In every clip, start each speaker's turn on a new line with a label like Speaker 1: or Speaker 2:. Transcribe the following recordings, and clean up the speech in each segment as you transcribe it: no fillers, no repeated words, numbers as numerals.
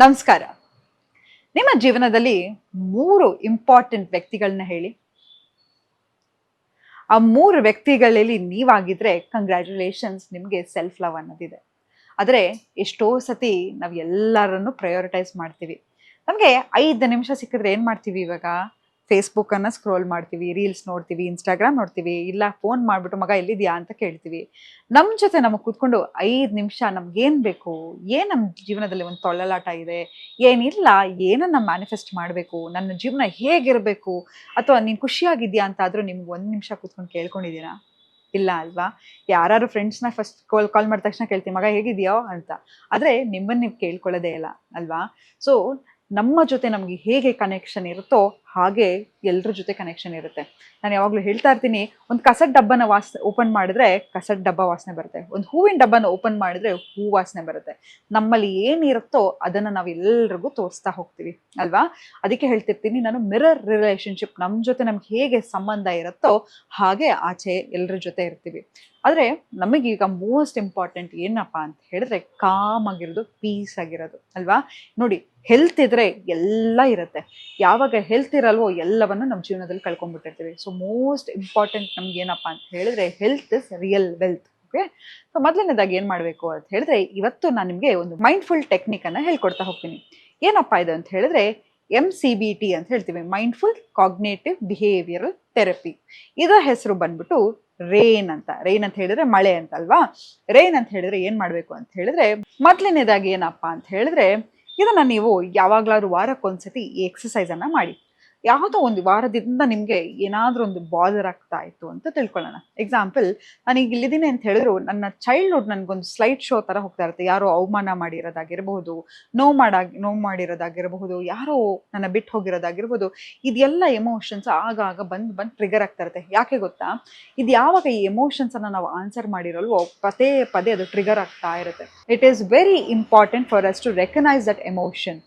Speaker 1: ನಮಸ್ಕಾರ. ನಿಮ್ಮ ಜೀವನದಲ್ಲಿ 3 ಇಂಪಾರ್ಟೆಂಟ್ ವ್ಯಕ್ತಿಗಳನ್ನ ಹೇಳಿ. ಆ 3 ವ್ಯಕ್ತಿಗಳಲ್ಲಿ ನೀವಾಗಿದ್ರೆ ಕಂಗ್ರ್ಯಾಚುಲೇಷನ್ಸ್, ನಿಮಗೆ ಸೆಲ್ಫ್ ಲವ್ ಅನ್ನೋದಿದೆ. ಆದರೆ ಎಷ್ಟೋ ಸತಿ ನಾವು ಎಲ್ಲರನ್ನು ಪ್ರಯಾರಿಟೈಸ್ ಮಾಡ್ತೀವಿ. ನಮಗೆ 5 ನಿಮಿಷ ಸಿಕ್ಕಿದ್ರೆ ಏನು ಮಾಡ್ತೀವಿ ಇವಾಗ? ಫೇಸ್ಬುಕ್ಕನ್ನು ಸ್ಕ್ರೋಲ್ ಮಾಡ್ತೀವಿ, ರೀಲ್ಸ್ ನೋಡ್ತೀವಿ, ಇನ್ಸ್ಟಾಗ್ರಾಮ್ ನೋಡ್ತೀವಿ, ಇಲ್ಲ ಫೋನ್ ಮಾಡಿಬಿಟ್ಟು ಮಗ ಎಲ್ಲಿದೆಯಾ ಅಂತ ಕೇಳ್ತೀವಿ. ನಮ್ಮ ಜೊತೆ ನಮಗೆ ಕೂತ್ಕೊಂಡು 5 ನಿಮಿಷ ನಮ್ಗೇನು ಬೇಕು, ಏನು ನಮ್ಮ ಜೀವನದಲ್ಲಿ ಒಂದು ತೊಳಲಾಟ ಇದೆ, ಏನಿಲ್ಲ, ಏನನ್ನ ಮ್ಯಾನಿಫೆಸ್ಟ್ ಮಾಡಬೇಕು, ನನ್ನ ಜೀವನ ಹೇಗಿರಬೇಕು, ಅಥವಾ ನೀನು ಖುಷಿಯಾಗಿದ್ಯಾ ಅಂತ ಆದರೂ ನಿಮ್ಗೆ 1 ನಿಮಿಷ ಕೂತ್ಕೊಂಡು ಕೇಳ್ಕೊಂಡಿದ್ದೀರಾ? ಇಲ್ಲ ಅಲ್ವಾ? ಯಾರು ಫ್ರೆಂಡ್ಸ್ನ ಫಸ್ಟ್ ಕಾಲ್ ಮಾಡಿದ ತಕ್ಷಣ ಕೇಳ್ತೀವಿ, ಮಗ ಹೇಗಿದೆಯೋ ಅಂತ. ಆದರೆ ನಿಮ್ಮನ್ನು ನೀವು ಕೇಳ್ಕೊಳ್ಳೋದೇ ಇಲ್ಲ ಅಲ್ವಾ? ಸೊ ನಮ್ಮ ಜೊತೆ ನಮಗೆ ಹೇಗೆ ಕನೆಕ್ಷನ್ ಇರುತ್ತೋ ಹಾಗೆ ಎಲ್ಲರ ಜೊತೆ ಕನೆಕ್ಷನ್ ಇರುತ್ತೆ. ನಾನು ಯಾವಾಗಲೂ ಹೇಳ್ತಾ ಇರ್ತೀನಿ, ಒಂದು ಕಸದ ಡಬ್ಬನ ಓಪನ್ ಮಾಡಿದ್ರೆ ಕಸದ ಡಬ್ಬ ವಾಸನೆ ಬರುತ್ತೆ, ಒಂದು ಹೂವಿನ ಡಬ್ಬನ ಓಪನ್ ಮಾಡಿದ್ರೆ ಹೂ ವಾಸನೆ ಬರುತ್ತೆ. ನಮ್ಮಲ್ಲಿ ಏನಿರುತ್ತೋ ಅದನ್ನು ನಾವು ಎಲ್ರಿಗೂ ತೋರಿಸ್ತಾ ಹೋಗ್ತೀವಿ ಅಲ್ವಾ? ಅದಕ್ಕೆ ಹೇಳ್ತಿರ್ತೀನಿ ನಾನು, ಮಿರರ್ ರಿಲೇಶನ್ಶಿಪ್. ನಮ್ಮ ಜೊತೆ ನಮ್ಗೆ ಹೇಗೆ ಸಂಬಂಧ ಇರುತ್ತೋ ಹಾಗೆ ಆಚೆ ಎಲ್ಲರ ಜೊತೆ ಇರ್ತೀವಿ. ಆದರೆ ನಮಗೀಗ ಮೋಸ್ಟ್ ಇಂಪಾರ್ಟೆಂಟ್ ಏನಪ್ಪ ಅಂತ ಹೇಳಿದ್ರೆ ಕಾಮ್ ಆಗಿರೋದು, ಪೀಸ್ ಆಗಿರೋದು ಅಲ್ವಾ? ನೋಡಿ, ಹೆಲ್ತ್ ಇದ್ರೆ ಎಲ್ಲ ಇರುತ್ತೆ. ಯಾವಾಗ ಹೆಲ್ತ್ ಇರಲ್ವೋ ಎಲ್ಲವನ್ನು ನಮ್ಮ ಜೀವನದಲ್ಲಿ ಕಳ್ಕೊಂಡ್ಬಿಟ್ಟಿರ್ತೀವಿ. ಸೊ ಮೋಸ್ಟ್ ಇಂಪಾರ್ಟೆಂಟ್ ನಮ್ಗೆ ಏನಪ್ಪ ಅಂತ ಹೇಳಿದ್ರೆ health is real wealth. Okay, so ಮೊದಲನೇದಾಗಿ ಏನು ಮಾಡಬೇಕು ಅಂತ ಹೇಳಿದ್ರೆ, ಇವತ್ತು ನಾನು ನಿಮಗೆ ಒಂದು ಮೈಂಡ್ಫುಲ್ ಟೆಕ್ನಿಕನ್ನು ಹೇಳ್ಕೊಡ್ತಾ ಹೋಗ್ತೀನಿ. ಏನಪ್ಪ ಇದು ಅಂತ ಹೇಳಿದ್ರೆ MCBT ಅಂತ ಹೇಳ್ತೀವಿ, ಮೈಂಡ್ಫುಲ್ ಕಾಗ್ನೇಟಿವ್ ಬಿಹೇವಿಯರಲ್ ಥೆರಪಿ. ಇದರ ಹೆಸರು ಬಂದ್ಬಿಟ್ಟು ರೇನ್ ಅಂತ. ರೇನ್ ಅಂತ ಹೇಳಿದ್ರೆ ಮಳೆ ಅಂತ ಅಲ್ವಾ? ರೇನ್ ಅಂತ ಹೇಳಿದ್ರೆ ಏನ್ ಮಾಡ್ಬೇಕು ಅಂತ ಹೇಳಿದ್ರೆ, ಮೊದಲನೇದಾಗಿ ಏನಪ್ಪಾ ಅಂತ ಹೇಳಿದ್ರೆ, ಇದನ್ನ ನೀವು ಯಾವಾಗ್ಲಾದ್ರು ವಾರಕ್ಕೊಂದ್ಸತಿ ಈ ಎಕ್ಸಸೈಸ್ ಅನ್ನ ಮಾಡಿ. ಯಾವುದೋ ಒಂದು ವಾರದಿಂದ ನಿಮಗೆ ಏನಾದರೂ ಒಂದು ಬಾದರ್ ಆಗ್ತಾ ಇತ್ತು ಅಂತ ತಿಳ್ಕೊಳ್ಳೋಣ. ಎಕ್ಸಾಂಪಲ್, ನಾನೀಗ ಇಲ್ಲಿದ್ದೀನಿ ಅಂತ ಹೇಳಿದ್ರು, ನನ್ನ ಚೈಲ್ಡ್ಹುಡ್ ನನಗೊಂದು ಸ್ಲೈಡ್ ಶೋ ಥರ ಹೋಗ್ತಾ ಇರುತ್ತೆ. ಯಾರೋ ಅವಮಾನ ಮಾಡಿರೋದಾಗಿರ್ಬಹುದು, ನೋವು ಮಾಡಿರೋದಾಗಿರಬಹುದು, ಯಾರೋ ನನ್ನ ಬಿಟ್ಟು ಹೋಗಿರೋದಾಗಿರ್ಬೋದು. ಇದೆಲ್ಲ ಎಮೋಷನ್ಸ್ ಆಗಾಗ ಬಂದು ಟ್ರಿಗರ್ ಆಗ್ತಾ ಇರುತ್ತೆ. ಯಾಕೆ ಗೊತ್ತಾ? ಇದು ಯಾವಾಗ ಈ ಎಮೋಷನ್ಸನ್ನು ನಾವು ಆನ್ಸರ್ ಮಾಡಿರಲ್ವೋ ಪದೇ ಪದೇ ಅದು ಟ್ರಿಗರ್ ಆಗ್ತಾ ಇರುತ್ತೆ. It is very important for us to recognise that emotion.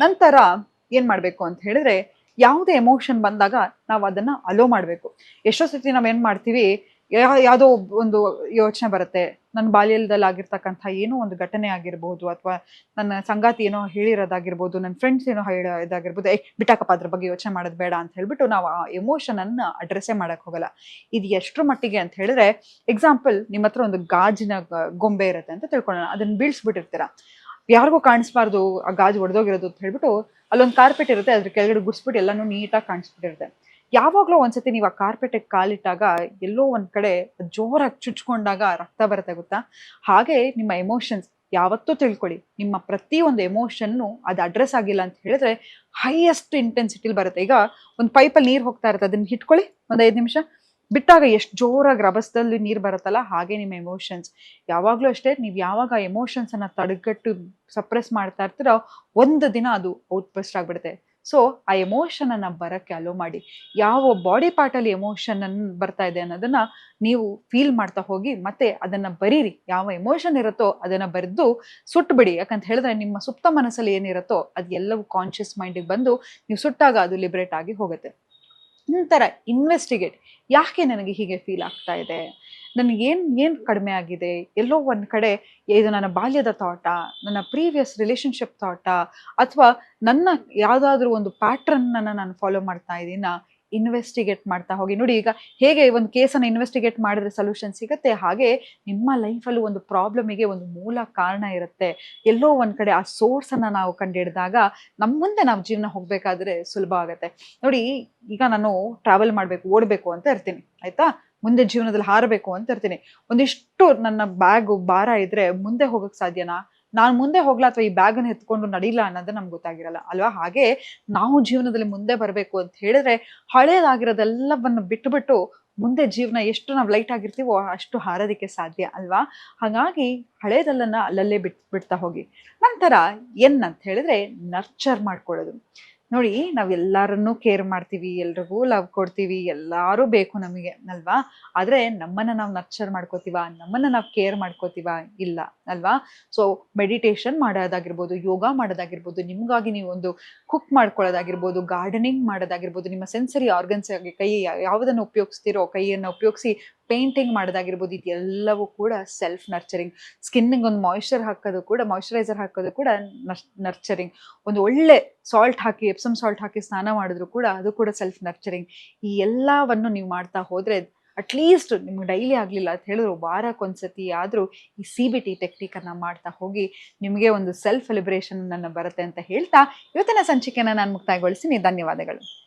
Speaker 1: ನಂತರ ಏನು ಮಾಡಬೇಕು ಅಂತ ಹೇಳಿದ್ರೆ, ಯಾವುದೇ ಎಮೋಷನ್ ಬಂದಾಗ ನಾವು ಅದನ್ನು ಅಲೋ ಮಾಡಬೇಕು. ಎಷ್ಟೋ ಸತಿ ನಾವೇನು ಮಾಡ್ತೀವಿ, ಯಾವುದೋ ಒಂದು ಯೋಚನೆ ಬರುತ್ತೆ, ನನ್ನ ಬಾಲ್ಯದಲ್ಲಿ ಆಗಿರ್ತಕ್ಕಂಥ ಏನೋ ಒಂದು ಘಟನೆ ಆಗಿರ್ಬೋದು, ಅಥವಾ ನನ್ನ ಸಂಗಾತಿ ಏನೋ ಹೇಳಿರೋದಾಗಿರ್ಬೋದು, ನನ್ನ ಫ್ರೆಂಡ್ಸ್ ಏನೋ ಇದಾಗಿರ್ಬೋದು. ಬಿಟ್ಟಾಕಪ್ಪ, ಅದ್ರ ಬಗ್ಗೆ ಯೋಚನೆ ಮಾಡೋದು ಬೇಡ ಅಂತ ಹೇಳ್ಬಿಟ್ಟು ನಾವು ಆ ಎಮೋಷನನ್ನು ಅಡ್ರೆಸ್ಸೇ ಮಾಡೋಕ್ಕೆ ಹೋಗಲ್ಲ. ಇದು ಎಷ್ಟರ ಮಟ್ಟಿಗೆ ಅಂತ ಹೇಳಿದ್ರೆ, ಎಕ್ಸಾಂಪಲ್, ನಿಮ್ಮ ಹತ್ರ ಒಂದು ಗಾಜಿನ ಗೊಂಬೆ ಇರುತ್ತೆ ಅಂತ ತಿಳ್ಕೊಳ್ಳೋಣ. ಅದನ್ನು ಬೀಳ್ಸ್ಬಿಟ್ಟಿರ್ತೀರ, ಯಾರಿಗೂ ಕಾಣಿಸ್ಬಾರ್ದು ಆ ಗಾಜು ಒಡೆದೋಗಿರೋದು ಅಂತ ಹೇಳ್ಬಿಟ್ಟು ಅಲ್ಲೊಂದು ಕಾರ್ಪೆಟ್ ಇರುತ್ತೆ, ಅದ್ರ ಕೆಳಗಡೆ ಗುಡಿಸ್ಬಿಟ್ಟು ಎಲ್ಲನೂ ನೀಟಾಗಿ ಕಾಣಿಸ್ಬಿಟ್ಟಿರುತ್ತೆ. ಯಾವಾಗಲೂ ಒಂದ್ಸತಿ ನೀವು ಆ ಕಾರ್ಪೆಟಿಗೆ ಕಾಲಿಟ್ಟಾಗ ಎಲ್ಲೋ ಒಂದ್ ಕಡೆ ಜೋರಾಗಿ ಚುಚ್ಕೊಂಡಾಗ ರಕ್ತ ಬರುತ್ತೆ, ಗೊತ್ತಾ? ಹಾಗೆ ನಿಮ್ಮ ಎಮೋಷನ್ಸ್ ಯಾವತ್ತೂ ತಿಳ್ಕೊಳ್ಳಿ, ನಿಮ್ಮ ಪ್ರತಿಯೊಂದು ಎಮೋಷನ್ನು ಅದು ಅಡ್ರೆಸ್ ಆಗಿಲ್ಲ ಅಂತ ಹೇಳಿದ್ರೆ ಹೈಯೆಸ್ಟ್ ಇಂಟೆನ್ಸಿಟಿಲಿ ಬರುತ್ತೆ. ಈಗ ಒಂದು ಪೈಪಲ್ಲಿ ನೀರು ಹೋಗ್ತಾ ಇರುತ್ತೆ, ಅದನ್ನ ಇಟ್ಕೊಳ್ಳಿ ಒಂದು 5 ನಿಮಿಷ, ಬಿಟ್ಟಾಗ ಎಷ್ಟು ಜೋರಾಗಿ ರಭಸದಲ್ಲಿ ನೀರು ಬರುತ್ತಲ್ಲ, ಹಾಗೆ ನಿಮ್ಮ ಎಮೋಷನ್ಸ್. ಯಾವಾಗಲೂ ಅಷ್ಟೇ, ನೀವು ಯಾವಾಗ ಎಮೋಷನ್ಸನ್ನು ತಡೆಗಟ್ಟು ಸಪ್ರೆಸ್ ಮಾಡ್ತಾ ಇರ್ತೀರೋ ಒಂದು ದಿನ ಅದು ಔಟ್ಬಸ್ಟ್ ಆಗಿಬಿಡುತ್ತೆ. ಸೊ ಆ ಎಮೋಷನನ್ನು ಬರೋಕ್ಕೆ ಅಲೋ ಮಾಡಿ. ಯಾವ ಬಾಡಿ ಪಾರ್ಟಲ್ಲಿ ಎಮೋಷನ್ ಬರ್ತಾ ಇದೆ ಅನ್ನೋದನ್ನು ನೀವು ಫೀಲ್ ಮಾಡ್ತಾ ಹೋಗಿ, ಮತ್ತೆ ಅದನ್ನು ಬರೀರಿ. ಯಾವ ಎಮೋಷನ್ ಇರುತ್ತೋ ಅದನ್ನು ಬರೆದು ಸುಟ್ಟುಬಿಡಿ. ಯಾಕಂತ ಹೇಳಿದ್ರೆ ನಿಮ್ಮ ಸುಪ್ತ ಮನಸ್ಸಲ್ಲಿ ಏನಿರುತ್ತೋ ಅದು ಎಲ್ಲವೂ ಕಾನ್ಷಿಯಸ್ ಮೈಂಡಿಗೆ ಬಂದು ನೀವು ಸುಟ್ಟಾಗ ಅದು ಲಿಬರೇಟ್ ಆಗಿ ಹೋಗುತ್ತೆ. ನಂತರ ಇನ್ವೆಸ್ಟಿಗೇಟ್, ಯಾಕೆ ನನಗೆ ಹೀಗೆ ಫೀಲ್ ಆಗ್ತಾ ಇದೆ, ನನಗೇನು ಕಡಿಮೆ ಆಗಿದೆ, ಎಲ್ಲೋ ಒಂದು ಕಡೆ ಇದು ನನ್ನ ಬಾಲ್ಯದ ಥಾಟಾ, ನನ್ನ ಪ್ರೀವಿಯಸ್ ರಿಲೇಷನ್ಶಿಪ್ ಥಾಟಾ, ಅಥವಾ ನನ್ನ ಯಾವುದಾದ್ರೂ ಒಂದು ಪ್ಯಾಟ್ರನ್ನನ್ನು ನಾನು ಫಾಲೋ ಮಾಡ್ತಾ ಇದ್ದೀನ. ಇನ್ವೆಸ್ಟಿಗೇಟ್ ಮಾಡ್ತಾ ಹೋಗಿ. ನೋಡಿ, ಈಗ ಹೇಗೆ ಒಂದು ಕೇಸನ್ನು ಇನ್ವೆಸ್ಟಿಗೇಟ್ ಮಾಡಿದ್ರೆ ಸೊಲ್ಯೂಷನ್ ಸಿಗುತ್ತೆ, ಹಾಗೆ ನಿಮ್ಮ ಲೈಫಲ್ಲೂ ಒಂದು ಪ್ರಾಬ್ಲಮಿಗೆ ಒಂದು ಮೂಲ ಕಾರಣ ಇರುತ್ತೆ. ಎಲ್ಲೋ ಒಂದು ಕಡೆ ಆ ಸೋರ್ಸನ್ನು ನಾವು ಕಂಡುಹಿಡಿದಾಗ ನಮ್ಮ ಮುಂದೆ ನಾವು ಜೀವನ ಹೋಗಬೇಕಾದ್ರೆ ಸುಲಭ ಆಗುತ್ತೆ. ನೋಡಿ, ಈಗ ನಾನು ಟ್ರಾವೆಲ್ ಮಾಡಬೇಕು, ಓಡಬೇಕು ಅಂತ ಇರ್ತೀನಿ, ಆಯಿತಾ? ಮುಂದೆ ಜೀವನದಲ್ಲಿ ಹಾರಬೇಕು ಅಂತ ಇರ್ತೀನಿ. ಒಂದಿಷ್ಟು ನನ್ನ ಬ್ಯಾಗು ಭಾರ ಇದ್ದರೆ ಮುಂದೆ ಹೋಗೋಕ್ಕೆ ಸಾಧ್ಯನಾ? ನಾನು ಮುಂದೆ ಹೋಗ್ಲಾ ಅಥವಾ ಈ ಬ್ಯಾಗನ್ನು ಎತ್ಕೊಂಡು ನಡೀಲ್ಲ ಅನ್ನೋದು ನಮ್ಗೆ ಗೊತ್ತಾಗಿರಲ್ಲ ಅಲ್ವಾ? ಹಾಗೆ ನಾವು ಜೀವನದಲ್ಲಿ ಮುಂದೆ ಬರಬೇಕು ಅಂತ ಹೇಳಿದ್ರೆ ಹಳೇದಾಗಿರೋದೆಲ್ಲವನ್ನು ಬಿಟ್ಟುಬಿಟ್ಟು ಮುಂದೆ ಜೀವನ ಎಷ್ಟು ನಾವು ಲೈಟ್ ಆಗಿರ್ತೀವೋ ಅಷ್ಟು ಹಾರೋದಕ್ಕೆ ಸಾಧ್ಯ ಅಲ್ವಾ? ಹಾಗಾಗಿ ಹಳೇದೆಲ್ಲನ ಅಲ್ಲಲ್ಲೇ ಬಿಡ್ತಾ ಹೋಗಿ. ನಂತರ ಏನಂತ ಹೇಳಿದ್ರೆ ನರ್ಚರ್ ಮಾಡ್ಕೊಳ್ಳೋದು. ನೋಡಿ, ನಾವು ಎಲ್ಲರನ್ನೂ ಕೇರ್ ಮಾಡ್ತೀವಿ, ಎಲ್ರಿಗೂ ಲವ್ ಕೊಡ್ತೀವಿ, ಎಲ್ಲರೂ ಬೇಕು ನಮಗೆ ಅಲ್ವಾ? ಆದರೆ ನಮ್ಮನ್ನು ನಾವು ನರ್ಚರ್ ಮಾಡ್ಕೋತೀವ, ನಮ್ಮನ್ನು ನಾವು ಕೇರ್ ಮಾಡ್ಕೋತೀವ? ಇಲ್ಲ ಅಲ್ವಾ? ಸೊ ಮೆಡಿಟೇಷನ್ ಮಾಡೋದಾಗಿರ್ಬೋದು, ಯೋಗ ಮಾಡೋದಾಗಿರ್ಬೋದು, ನಿಮಗಾಗಿ ನೀವು ಒಂದು ಕುಕ್ ಮಾಡ್ಕೊಳ್ಳೋದಾಗಿರ್ಬೋದು, ಗಾರ್ಡನಿಂಗ್ ಮಾಡೋದಾಗಿರ್ಬೋದು, ನಿಮ್ಮ ಸೆನ್ಸರಿ ಆರ್ಗನ್ಸ್ ಆಗಿ ಕೈ ಯಾವುದನ್ನು ಉಪಯೋಗಿಸ್ತೀರೋ ಕೈಯನ್ನು ಉಪಯೋಗಿಸಿ ಪೇಂಟಿಂಗ್ ಮಾಡೋದಾಗಿರ್ಬೋದು, ಇದೆಲ್ಲವೂ ಕೂಡ ಸೆಲ್ಫ್ ನರ್ಚರಿಂಗ್. ಸ್ಕಿನ್ನಿಗೆ ಒಂದು ಮಾಯಿಶ್ಚರೈಸರ್ ಹಾಕೋದು ಕೂಡ ನರ್ಚರಿಂಗ್. ಒಂದು ಒಳ್ಳೆ ಸಾಲ್ಟ್ ಹಾಕಿ, ಎಪ್ಸಮ್ ಸಾಲ್ಟ್ ಹಾಕಿ ಸ್ನಾನ ಮಾಡಿದ್ರು ಕೂಡ ಅದು ಕೂಡ ಸೆಲ್ಫ್ ನರ್ಚರಿಂಗ್. ಈ ಎಲ್ಲವನ್ನು ನೀವು ಮಾಡ್ತಾ ಹೋದ್ರೆ ಅಟ್ಲೀಸ್ಟ್ ನಿಮ್ಗೆ ಡೈಲಿ ಆಗಲಿಲ್ಲ ಅಂತ ಹೇಳಿದ್ರು ವಾರಕ್ಕೊಂದ್ಸತಿ ಆದರೂ ಈ CBT ಟೆಕ್ನಿಕನ್ನು ಮಾಡ್ತಾ ಹೋಗಿ, ನಿಮಗೆ ಒಂದು ಸೆಲ್ಫ್ ಲಿಬರೇಷನ್ ಬರುತ್ತೆ ಅಂತ ಹೇಳ್ತಾ ಇವತ್ತಿನ ಸಂಚಿಕೆನ ನಾನು ಮುಕ್ತಾಯಗೊಳಿಸ್ತೀನಿ. ಧನ್ಯವಾದಗಳು.